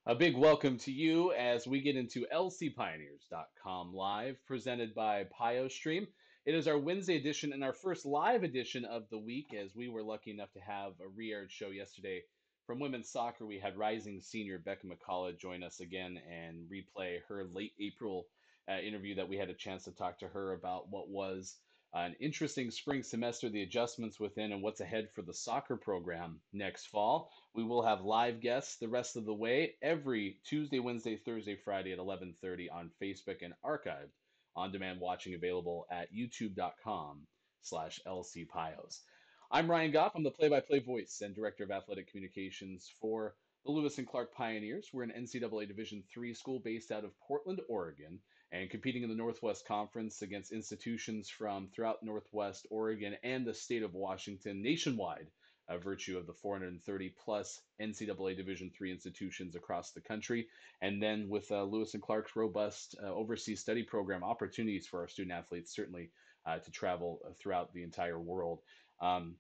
A big welcome to you as we get into lcpioneers.com live, presented by PioStream. It is our Wednesday edition and our first live edition of the week, as we were lucky enough to have a re-aired show yesterday from women's soccer. We had rising senior Becca McCullough join us again and replay her late April interview that we had a chance to talk to her about what was an interesting spring semester, the adjustments within, and what's ahead for the soccer program next fall. We will have live guests the rest of the way every Tuesday, Wednesday, Thursday, Friday at 11:30 on Facebook and archived on-demand watching available at youtube.com/lcpios. I'm Ryan Goff. I'm the play-by-play voice and director of athletic communications for the Lewis and Clark Pioneers. We're an NCAA Division III school based out of Portland, Oregon, and competing in the Northwest Conference against institutions from throughout Northwest Oregon and the state of Washington nationwide, by virtue of the 430 plus NCAA Division III institutions across the country. And then with Lewis and Clark's robust overseas study program, opportunities for our student athletes certainly to travel throughout the entire world.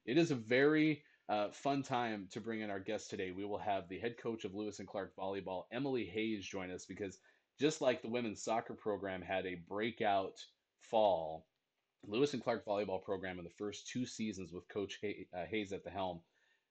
It is a very fun time to bring in our guest today. We will have the head coach of Lewis and Clark volleyball, Emily Hayes, join us because just like the women's soccer program had a breakout fall, Lewis and Clark volleyball program in the first two seasons with Coach Hayes at the helm,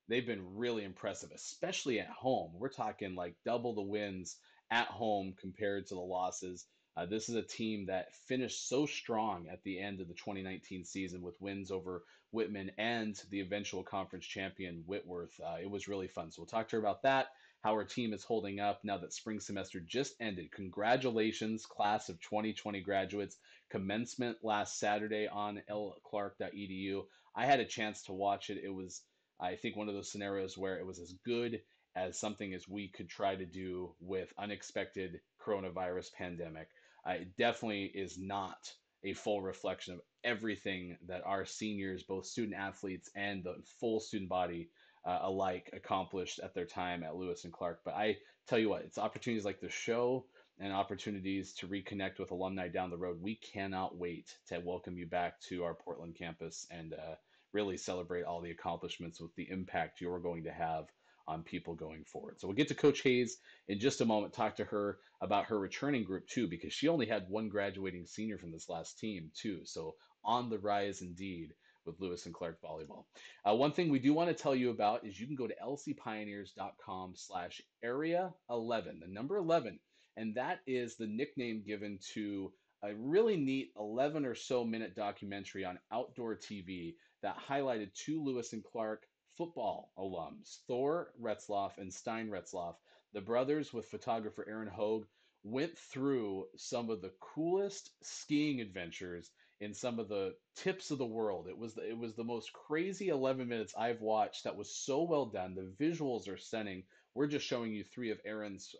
they've been really impressive, especially at home. We're talking like double the wins at home compared to the losses. This is a team that finished so strong at the end of the 2019 season with wins over Whitman and the eventual conference champion Whitworth. It was really fun. So we'll talk to her about that, how her team is holding up now that spring semester just ended. Congratulations, class of 2020 graduates. Commencement last Saturday on lclark.edu. I had a chance to watch it. It was, I think, one of those scenarios where it was as good as something as we could try to do with unexpected coronavirus pandemic. It definitely is not a full reflection of everything that our seniors, both student athletes and the full student body alike, accomplished at their time at Lewis and Clark. But I tell you what, it's opportunities like the show and opportunities to reconnect with alumni down the road. We cannot wait to welcome you back to our Portland campus and really celebrate all the accomplishments with the impact you're going to have on people going forward. So we'll get to Coach Hayes in just a moment, talk to her about her returning group too, because she only had one graduating senior from this last team too. So on the rise indeed with Lewis and Clark volleyball. One thing we do want to tell you about is you can go to lcpioneers.com/area11, the number 11, and that is the nickname given to a really neat 11 or so minute documentary on outdoor TV that highlighted two Lewis and Clark football alums, Thor Retzloff and Stein Retzloff. The brothers, with photographer Aaron Hogue, went through some of the coolest skiing adventures in some of the tips of the world. It was the most crazy 11 minutes I've watched. That was so well done. The visuals are stunning. We're just showing you three of Aaron's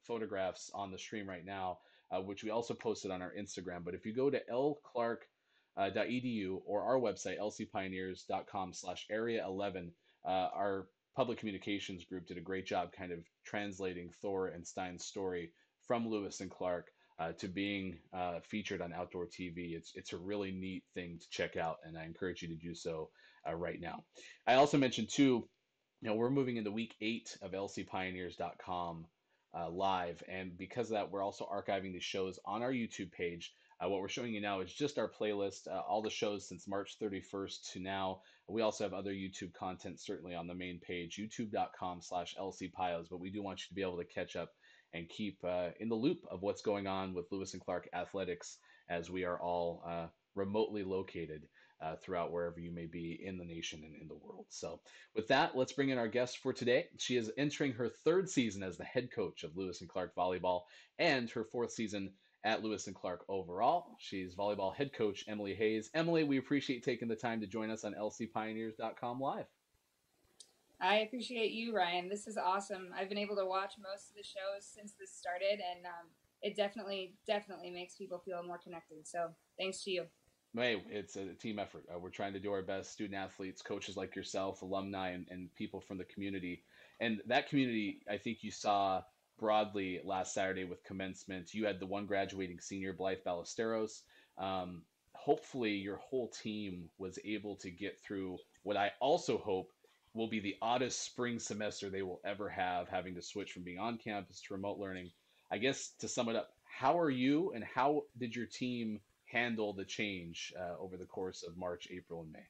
photographs on the stream right now, which we also posted on our Instagram. But if you go to lclark.edu or our website, lcpioneers.com/area11, our public communications group did a great job kind of translating Thor and Stein's story from Lewis and Clark to being featured on outdoor TV. It's a really neat thing to check out, and I encourage you to do so right now. I also mentioned too, we're moving into week 8 of lcpioneers.com live, and because of that, we're also archiving these shows on our YouTube page. What we're showing you now is just our playlist, all the shows since March 31st to now. We also have other YouTube content certainly on the main page, youtube.com/lcpios, but we do want you to be able to catch up and keep in the loop of what's going on with Lewis and Clark athletics as we are all remotely located throughout wherever you may be in the nation and in the world. So with that, let's bring in our guest for today. She is entering her 3rd season as the head coach of Lewis and Clark volleyball and her 4th season at Lewis and Clark overall. She's volleyball head coach Emily Hayes. Emily, we appreciate taking the time to join us on lcpioneers.com live. I appreciate you, Ryan. This is awesome. I've been able to watch most of the shows since this started, and it definitely makes people feel more connected. So thanks to you. Hey, it's a team effort. We're trying to do our best. Student athletes, coaches like yourself, alumni, and people from the community. And that community, I think you saw broadly last Saturday with commencement. You had the one graduating senior, Blythe Ballesteros. Hopefully, your whole team was able to get through what I also hope will be the oddest spring semester they will ever have, having to switch from being on campus to remote learning. I guess to sum it up, how are you and how did your team handle the change over the course of March, April, and May?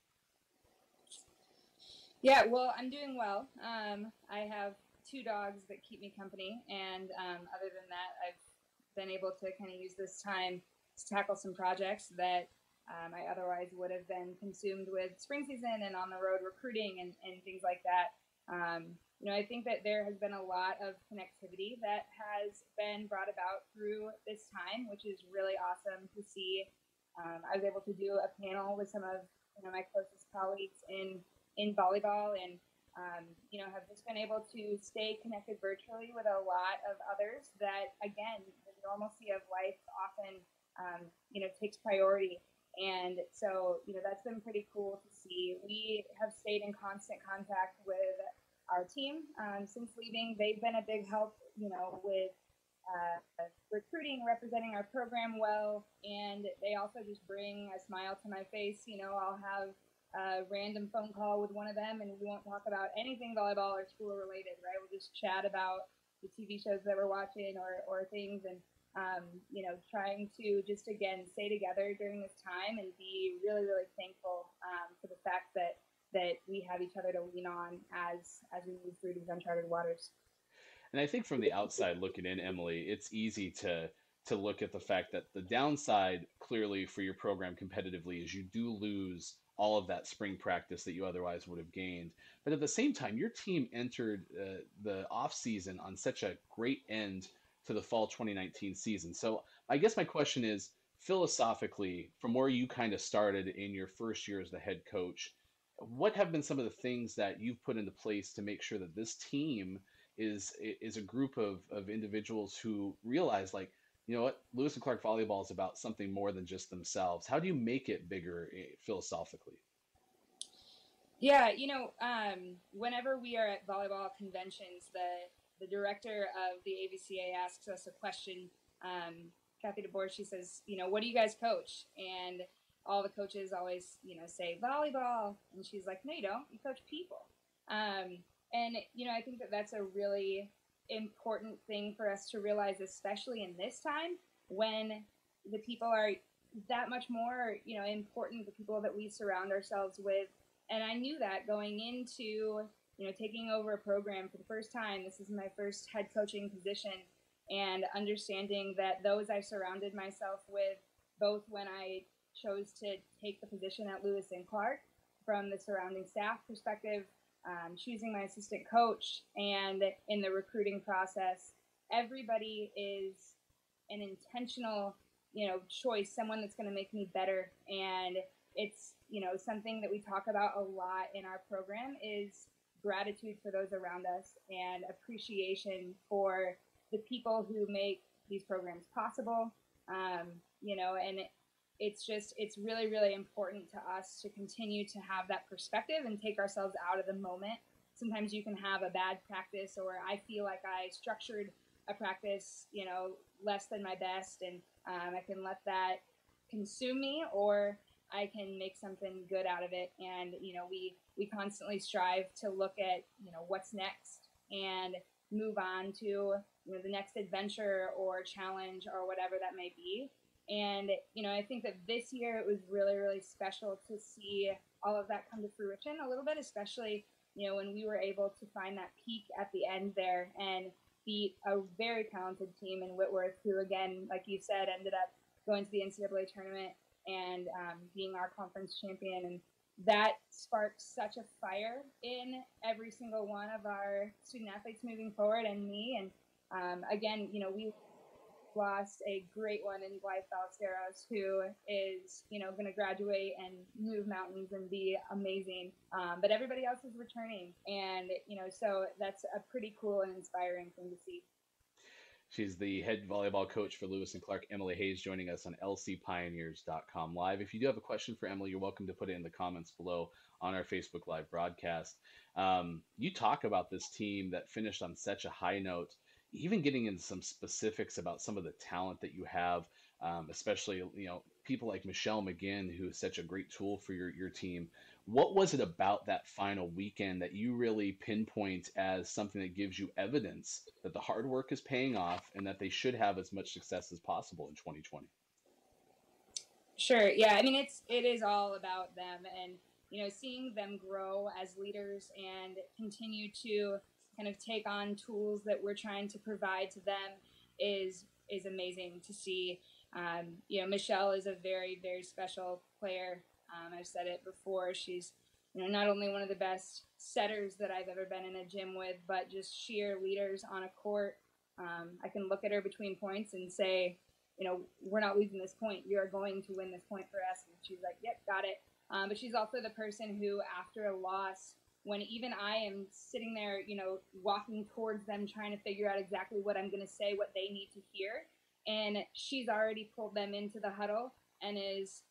Yeah, well, I'm doing well. I have two dogs that keep me company, and other than that, I've been able to kind of use this time to tackle some projects that I otherwise would have been consumed with spring season and on the road recruiting and things like that. I think that there has been a lot of connectivity that has been brought about through this time, which is really awesome to see. I was able to do a panel with some of my closest colleagues in volleyball, and have just been able to stay connected virtually with a lot of others that, again, the normalcy of life often takes priority. And so that's been pretty cool to see. We have stayed in constant contact with our team since leaving. They've been a big help with recruiting, representing our program well, and they also just bring a smile to my face. I'll have a random phone call with one of them, and we won't talk about anything volleyball or school related, right? We'll just chat about the TV shows that we're watching or things, and trying to just again stay together during this time and be really, really thankful for the fact that we have each other to lean on as we move through these uncharted waters. And I think from the outside looking in, Emily, it's easy to look at the fact that the downside clearly for your program competitively is you do lose all of that spring practice that you otherwise would have gained. But at the same time, your team entered the off season on such a great end to the fall 2019 season. So I guess my question is philosophically, from where you kind of started in your first year as the head coach, what have been some of the things that you've put into place to make sure that this team is a group of individuals who realize like, you know what, Lewis and Clark volleyball is about something more than just themselves. How do you make it bigger philosophically? Yeah, whenever we are at volleyball conventions, the director of the AVCA asks us a question. Kathy DeBoer, she says, what do you guys coach? And all the coaches always, say volleyball, and she's like, no, you don't. You coach people. And I think that that's a really important thing for us to realize, especially in this time when the people are that much more, important, the people that we surround ourselves with. And I knew that going into, taking over a program for the first time. This is my first head coaching position, and understanding that those I surrounded myself with, both when I chose to take the position at Lewis and Clark, from the surrounding staff perspective, choosing my assistant coach, and in the recruiting process, everybody is an intentional, choice, someone that's going to make me better. And it's, something that we talk about a lot in our program is gratitude for those around us and appreciation for the people who make these programs possible. And it's really, really important to us to continue to have that perspective and take ourselves out of the moment. Sometimes you can have a bad practice, or I feel like I structured a practice, less than my best, and I can let that consume me, or I can make something good out of it. And we constantly strive to look at what's next and move on to the next adventure or challenge or whatever that may be. And I think that this year it was really, really special to see all of that come to fruition a little bit, especially when we were able to find that peak at the end there and beat a very talented team in Whitworth, who, again, like you said, ended up going to the NCAA tournament and being our conference champion. And that sparked such a fire in every single one of our student athletes moving forward, and me. And again, we lost a great one in Blythe Ballesteros, who is, going to graduate and move mountains and be amazing. But everybody else is returning. And, so that's a pretty cool and inspiring thing to see. She's the head volleyball coach for Lewis and Clark, Emily Hayes, joining us on lcpioneers.com live. If you do have a question for Emily, you're welcome to put it in the comments below on our Facebook Live broadcast. You talk about this team that finished on such a high note, even getting into some specifics about some of the talent that you have. especially people like Michelle McGinn, who is such a great tool for your team. What was it about that final weekend that you really pinpoint as something that gives you evidence that the hard work is paying off and that they should have as much success as possible in 2020? Sure. Yeah. I mean, it is all about them, and seeing them grow as leaders and continue to kind of take on tools that we're trying to provide to them is amazing to see. Michelle is a very very special player. I've said it before. She's not only one of the best setters that I've ever been in a gym with, but just sheer leaders on a court. I can look at her between points and say, we're not losing this point. You are going to win this point for us. And she's like, yep, got it. But she's also the person who, after a loss, when even I am sitting there, walking towards them, trying to figure out exactly what I'm going to say, what they need to hear, and she's already pulled them into the huddle and is,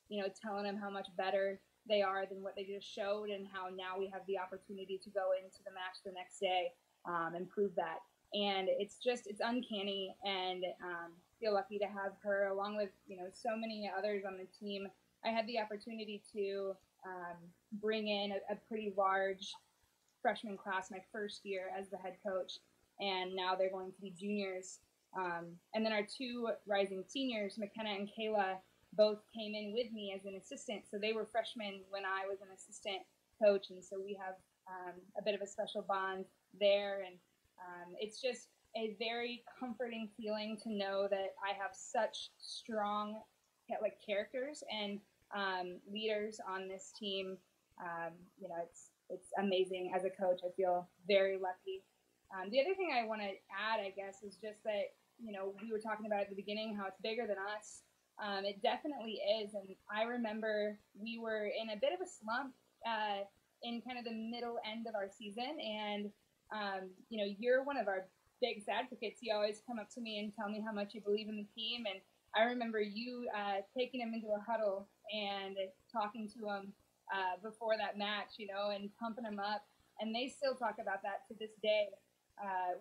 telling them how much better they are than what they just showed, and how now we have the opportunity to go into the match the next day and prove that. And it's uncanny, and feel lucky to have her along with so many others on the team. I had the opportunity to bring in a pretty large freshman class my first year as the head coach, and now they're going to be juniors. And then our two rising seniors, McKenna and Kayla, both came in with me as an assistant. So they were freshmen when I was an assistant coach, and so we have a bit of a special bond there. And it's just a very comforting feeling to know that I have such strong characters and leaders on this team. It's amazing as a coach. I feel very lucky. The other thing I want to add, I guess, is just that we were talking about at the beginning how it's bigger than us. It definitely is, and I remember we were in a bit of a slump in kind of the middle end of our season, and you're one of our biggest advocates. You always come up to me and tell me how much you believe in the team, and I remember you taking him into a huddle and talking to him before that match, and pumping him up. And they still talk about that to this day.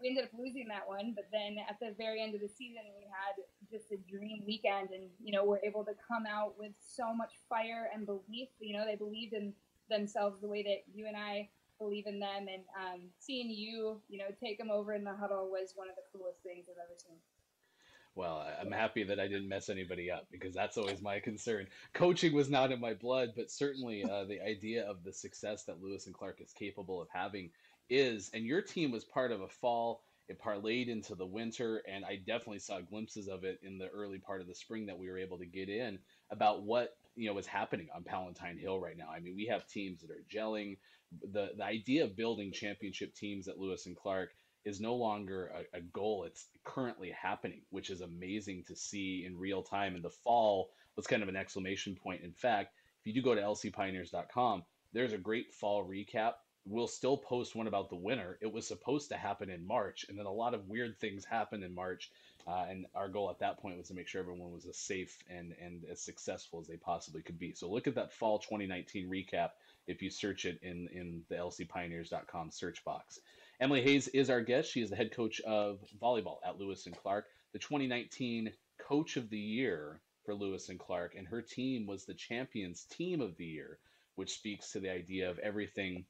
We ended up losing that one, but then at the very end of the season, we had just a dream weekend, and we're able to come out with so much fire and belief. They believed in themselves the way that you and I believe in them, and seeing you, take them over in the huddle was one of the coolest things I've ever seen. Well, I'm happy that I didn't mess anybody up because that's always my concern. Coaching was not in my blood, but certainly the idea of the success that Lewis and Clark is capable of having is, and your team was part of a fall. It parlayed into the winter, and I definitely saw glimpses of it in the early part of the spring that we were able to get in about what was happening on Palatine Hill right now. I mean, we have teams that are gelling. The idea of building championship teams at Lewis and Clark is no longer a goal. It's currently happening, which is amazing to see in real time. And the fall was kind of an exclamation point. In fact, if you do go to lcpioneers.com, there's a great fall recap. We'll still post one about the winter. It was supposed to happen in March, and then a lot of weird things happened in March. And our goal at that point was to make sure everyone was as safe and as successful as they possibly could be. So look at that fall 2019 recap if you search it in the lcpioneers.com search box. Emily Hayes is our guest. She is the head coach of volleyball at Lewis and Clark, the 2019 Coach of the Year for Lewis and Clark, and her team was the Champions Team of the Year, which speaks to the idea of everything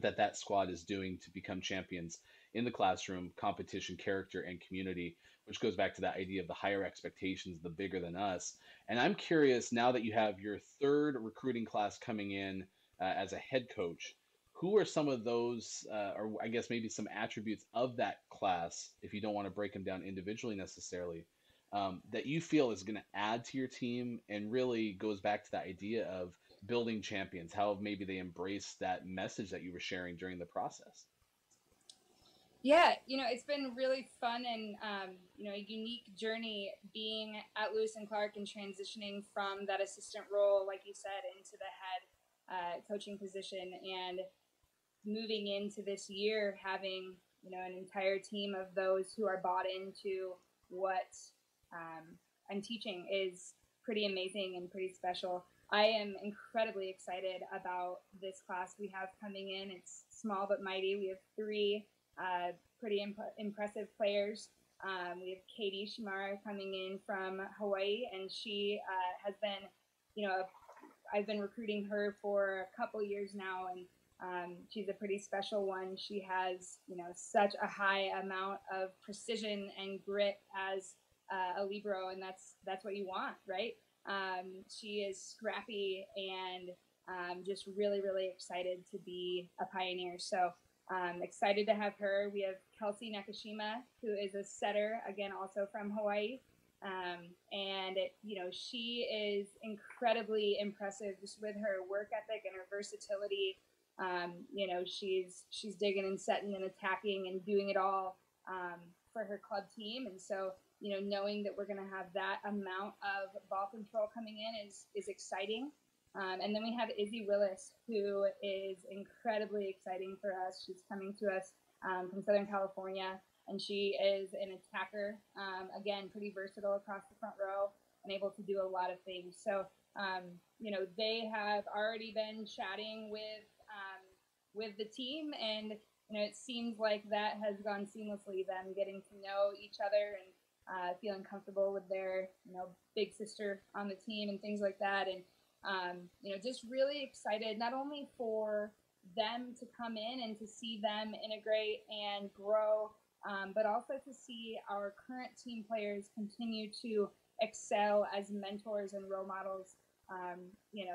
that squad is doing to become champions in the classroom, competition, character, and community, which goes back to that idea of the higher expectations, the bigger than us. And I'm curious, now that you have your third recruiting class coming in as a head coach, who are some of those, or I guess maybe some attributes of that class, if you don't want to break them down individually necessarily, that you feel is going to add to your team and really goes back to the idea of building champions? How maybe they embrace that message that you were sharing during the process? Yeah, it's been really fun and a unique journey being at Lewis and Clark and transitioning from that assistant role, like you said, into the head coaching position, and moving into this year having an entire team of those who are bought into what I'm teaching is pretty amazing and pretty special. I am incredibly excited about this class we have coming in. It's small but mighty. We have three pretty impressive players We have Katie Shimara coming in from Hawaii, and she has been, I've been recruiting her for a couple years now, and she's a pretty special one. She has, such a high amount of precision and grit as a libero, and that's what you want, right? She is scrappy and just really, really excited to be a Pioneer. So excited to have her. We have Kelsey Nakashima, who is a setter, again, also from Hawaii. And she is incredibly impressive just with her work ethic and her versatility. She's digging and setting and attacking and doing it all for her club team. And so, knowing that we're going to have that amount of ball control coming in is exciting. And then we have Izzy Willis, who is incredibly exciting for us. She's coming to us from Southern California, and she is an attacker. Again, pretty versatile across the front row and able to do a lot of things. So, they have already been chatting with the team, and it seems like that has gone seamlessly. Them getting to know each other and feeling comfortable with their big sister on the team and things like that, and just really excited not only for them to come in and to see them integrate and grow, but also to see our current team players continue to excel as mentors and role models.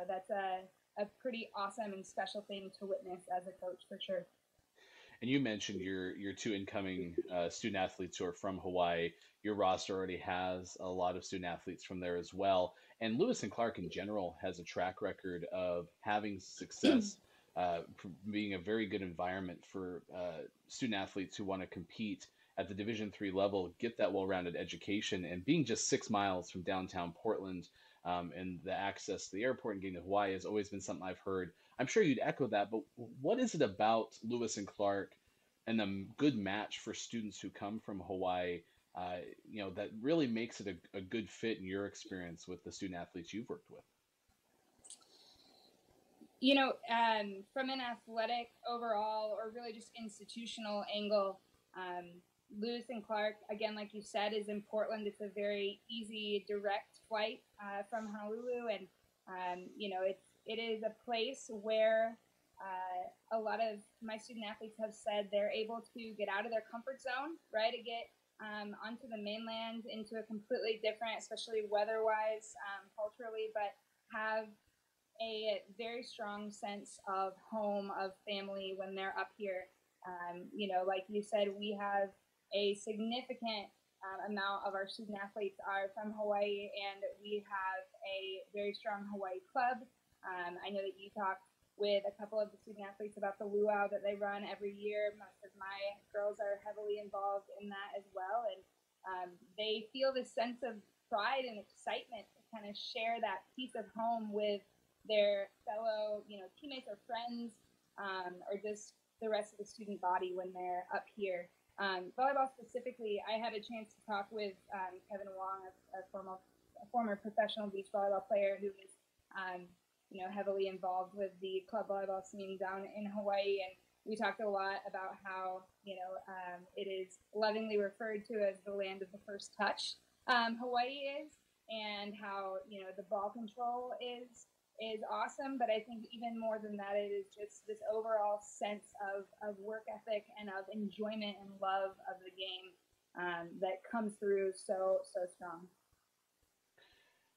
That's a pretty awesome and special thing to witness as a coach, for sure. And you mentioned your two incoming student athletes who are from Hawaii. Your roster already has a lot of student athletes from there as well. And Lewis and Clark in general has a track record of having success, being a very good environment for student athletes who want to compete at the Division III level, get that well-rounded education, and being just 6 miles from downtown Portland, and the access to the airport and getting to Hawaii has always been something I've heard. I'm sure you'd echo that, but what is it about Lewis and Clark and a good match for students who come from Hawaii, that really makes it a good fit in your experience with the student athletes you've worked with? From an athletic overall or really just institutional angle, Lewis and Clark, again, like you said, is in Portland. It's a very easy, direct flight from Honolulu, and it is a place where a lot of my student athletes have said they're able to get out of their comfort zone, right, to get onto the mainland into a completely different, especially weather-wise, culturally, but have a very strong sense of home, of family when they're up here. Like you said, we have a significant amount of our student athletes are from Hawaii, and we have a very strong Hawaii club. I know that you talked with a couple of the student athletes about the luau that they run every year. Most of my girls are heavily involved in that as well, and they feel this sense of pride and excitement to kind of share that piece of home with their fellow, teammates or friends, or just the rest of the student body when they're up here. Volleyball specifically, I had a chance to talk with Kevin Wong, a former professional beach volleyball player who is, heavily involved with the club volleyball scene down in Hawaii, and we talked a lot about how it is lovingly referred to as the land of the first touch. Hawaii is, and how the ball control is awesome, but I think even more than that, it is just this overall sense of work ethic and of enjoyment and love of the game that comes through so strong.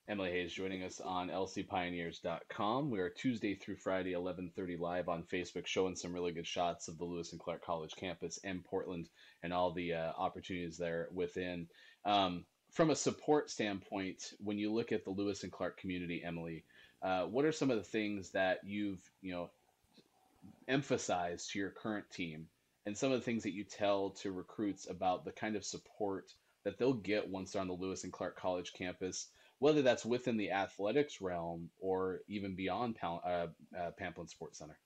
Emily Hayes joining us on lcpioneers.com. We are Tuesday through Friday, 11:30 live on Facebook, showing some really good shots of the Lewis and Clark College campus and Portland and all the opportunities there within. From a support standpoint, when you look at the Lewis and Clark community, Emily, what are some of the things that you've emphasized to your current team, and some of the things that you tell to recruits about the kind of support that they'll get once they're on the Lewis and Clark College campus, whether that's within the athletics realm or even beyond Pamplin Sports Center?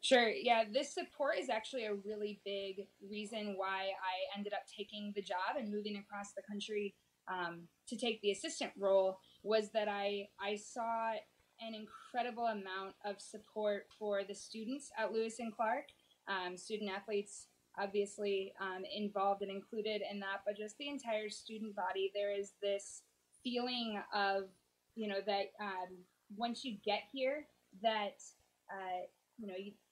Sure. Yeah, this support is actually a really big reason why I ended up taking the job and moving across the country to take the assistant role, was that I saw an incredible amount of support for the students at Lewis and Clark, student athletes obviously involved and included in that, but just the entire student body. There is this feeling of, that once you get here, that uh,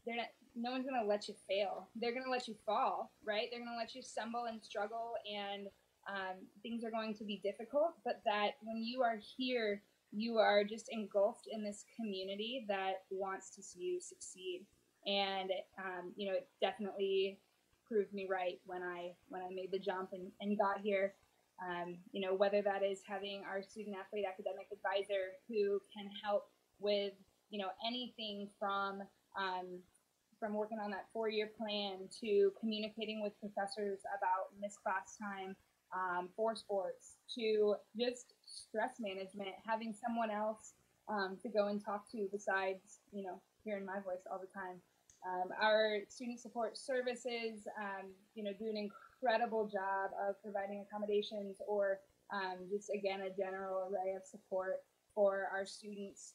they're not. No one's gonna let you fail. They're gonna let you fall, right? They're gonna let you stumble and struggle, and things are going to be difficult. But that when you are here, you are just engulfed in this community that wants to see you succeed. And it definitely proved me right when I made the jump and got here. Whether that is having our student athlete academic advisor who can help with anything from working on that 4-year plan to communicating with professors about missed class time for sports to just stress management, having someone else to go and talk to besides hearing my voice all the time. Our student support services, do an incredible job of providing accommodations or just again a general array of support for our students.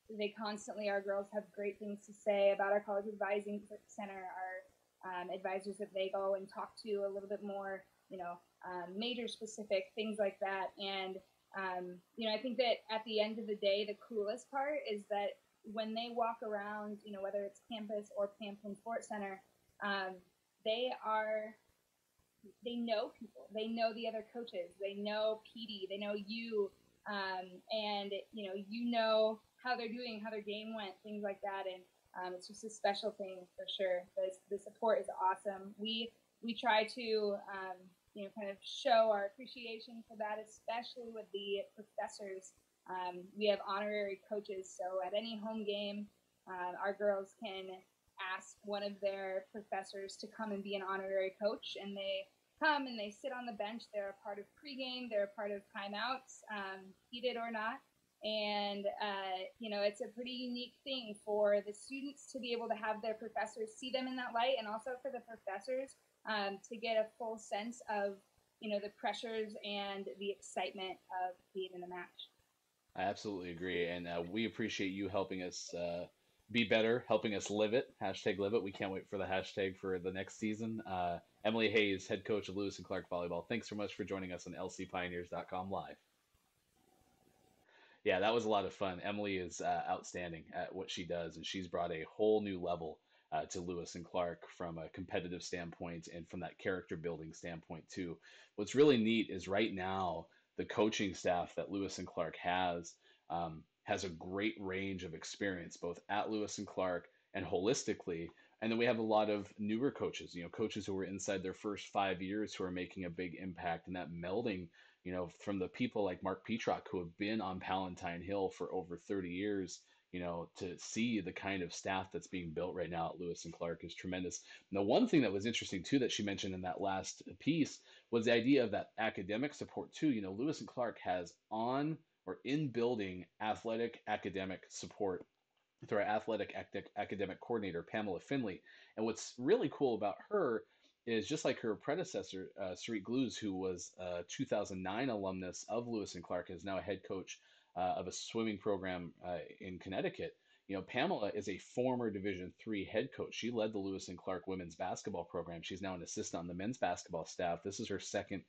They constantly, our girls have great things to say about our college advising center, our advisors that they go and talk to a little bit more, major specific things like that. And I think that at the end of the day, the coolest part is that when they walk around, whether it's campus or Pamplin Sports Center, um, they are they know people, they know the other coaches, they know PD, they know you, and how they're doing, how their game went, things like that, and it's just a special thing for sure. The support is awesome. We try to kind of show our appreciation for that, especially with the professors. We have honorary coaches, so at any home game, our girls can ask one of their professors to come and be an honorary coach, and they come and they sit on the bench. They're a part of pregame, they're a part of timeouts, heated or not. And it's a pretty unique thing for the students to be able to have their professors see them in that light, and also for the professors to get a full sense of the pressures and the excitement of being in the match. I absolutely agree, and we appreciate you helping us be better, helping us live it. Hashtag live it. We can't wait for the hashtag for the next season. Emily Hayes, head coach of Lewis and Clark Volleyball. Thanks so much for joining us on lcpioneers.com live. Yeah, that was a lot of fun. Emily is outstanding at what she does, and she's brought a whole new level to Lewis and Clark from a competitive standpoint and from that character building standpoint too. What's really neat is right now the coaching staff that Lewis and Clark has a great range of experience both at Lewis and Clark and holistically. And then we have a lot of newer coaches, coaches who are inside their first 5 years who are making a big impact, and that melding from the people like Mark Petrock who have been on Palatine Hill for over 30 years, to see the kind of staff that's being built right now at Lewis and Clark is tremendous. Now, one thing that was interesting too that she mentioned in that last piece was the idea of that academic support too. Lewis and Clark has on or in building athletic academic support through our athletic academic coordinator, Pamela Finley. And what's really cool about her is just like her predecessor, Sarit Glues, who was a 2009 alumnus of Lewis and Clark, is now a head coach of a swimming program in Connecticut. Pamela is a former Division III head coach. She led the Lewis and Clark women's basketball program. She's now an assistant on the men's basketball staff. This is her second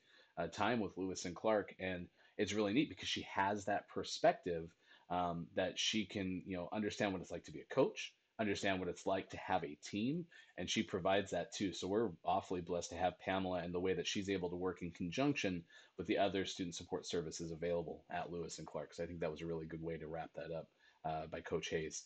time with Lewis and Clark, and it's really neat because she has that perspective that she can, understand what it's like to be a coach, understand what it's like to have a team, and she provides that too. So we're awfully blessed to have Pamela and the way that she's able to work in conjunction with the other student support services available at Lewis and Clark. So I think that was a really good way to wrap that up. By Coach Hayes.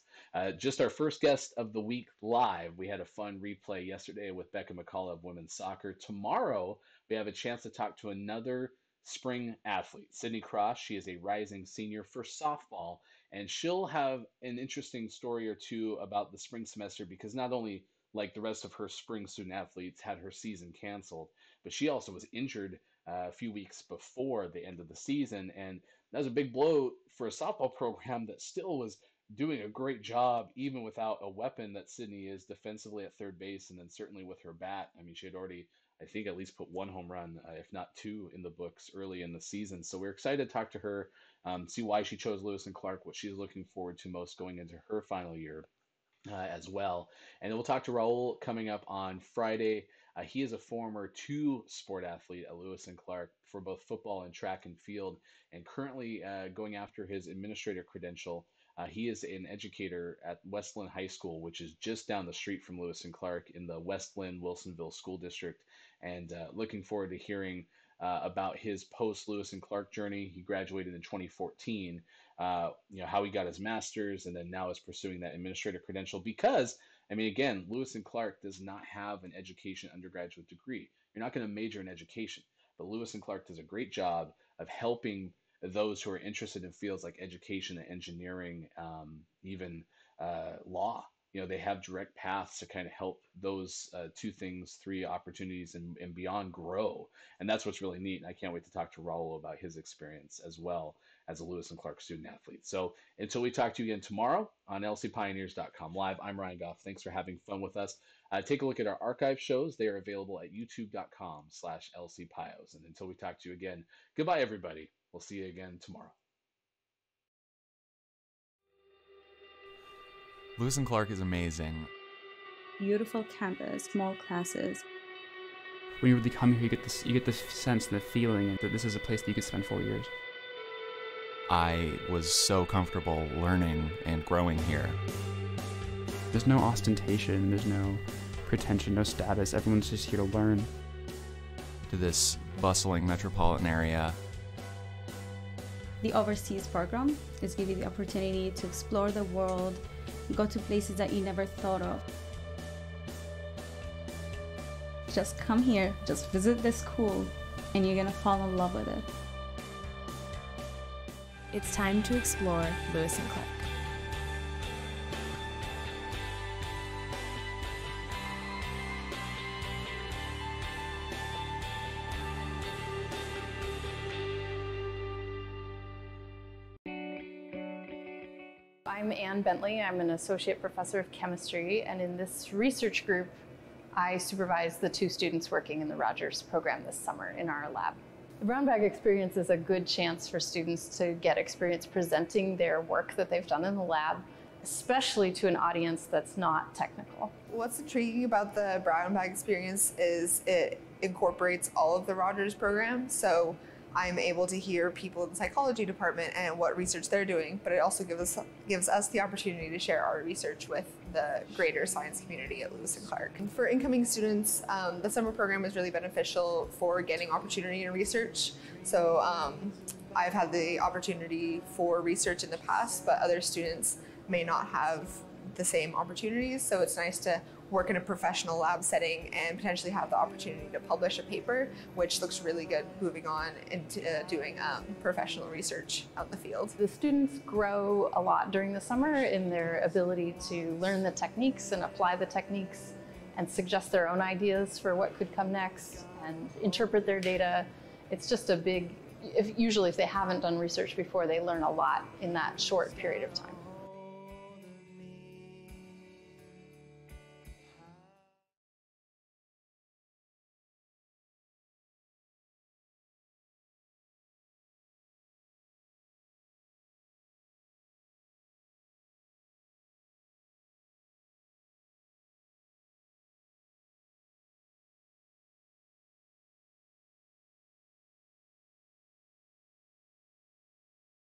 Just our first guest of the week live. We had a fun replay yesterday with Becca McCullough of women's soccer. Tomorrow, we have a chance to talk to another spring athlete, Sydney Cross. She is a rising senior for softball, and she'll have an interesting story or two about the spring semester because not only like the rest of her spring student athletes had her season canceled, but she also was injured a few weeks before the end of the season, and that was a big blow for a softball program that still was doing a great job even without a weapon that Sydney is defensively at third base, and then certainly with her bat. I mean, she had already, I think, at least put one home run, if not two, in the books early in the season. So we're excited to talk to her, see why she chose Lewis and Clark, what she's looking forward to most going into her final year. as well. And then we'll talk to Raul coming up on Friday. He is a former two sport athlete at Lewis and Clark for both football and track and field, and currently going after his administrator credential. He is an educator at Westland High School, which is just down the street from Lewis and Clark in the Westland Wilsonville School District. And looking forward to hearing about his post Lewis and Clark journey. He graduated in 2014. How he got his master's, and then now is pursuing that administrator credential because, I mean, again, Lewis and Clark does not have an education undergraduate degree. You're not going to major in education, but Lewis and Clark does a great job of helping those who are interested in fields like education and engineering, even law. They have direct paths to kind of help those two things, three opportunities and beyond grow. And that's what's really neat. And I can't wait to talk to Raul about his experience as well as a Lewis and Clark student athlete. So until we talk to you again tomorrow on lcpioneers.com live, I'm Ryan Goff. Thanks for having fun with us. Take a look at our archive shows. They are available at youtube.com/lcpios. And until we talk to you again, goodbye, everybody. We'll see you again tomorrow. Lewis and Clark is amazing. Beautiful campus, small classes. When you really come here, you get this sense and the feeling that this is a place that you could spend 4 years. I was so comfortable learning and growing here. There's no ostentation, there's no pretension, no status. Everyone's just here to learn. To this bustling metropolitan area. The overseas program is giving you the opportunity to explore the world, go to places that you never thought of. Just come here, just visit the school, and you're gonna fall in love with it. It's time to explore Lewis and Clark. I'm Ann Bentley. I'm an associate professor of chemistry, and in this research group, I supervise the 2 students working in the Rogers program this summer in our lab. The brown bag experience is a good chance for students to get experience presenting their work that they've done in the lab, especially to an audience that's not technical. What's intriguing about the brown bag experience is it incorporates all of the Rogers program. So I'm able to hear people in the psychology department and what research they're doing, but it also gives us the opportunity to share our research with the greater science community at Lewis and Clark. And for incoming students, the summer program is really beneficial for getting opportunity in research. So I've had the opportunity for research in the past, but other students may not have the same opportunities. So it's nice to work in a professional lab setting and potentially have the opportunity to publish a paper, which looks really good moving on into doing professional research out in the field. The students grow a lot during the summer in their ability to learn the techniques and apply the techniques and suggest their own ideas for what could come next and interpret their data. It's just a big, usually if they haven't done research before, they learn a lot in that short period of time.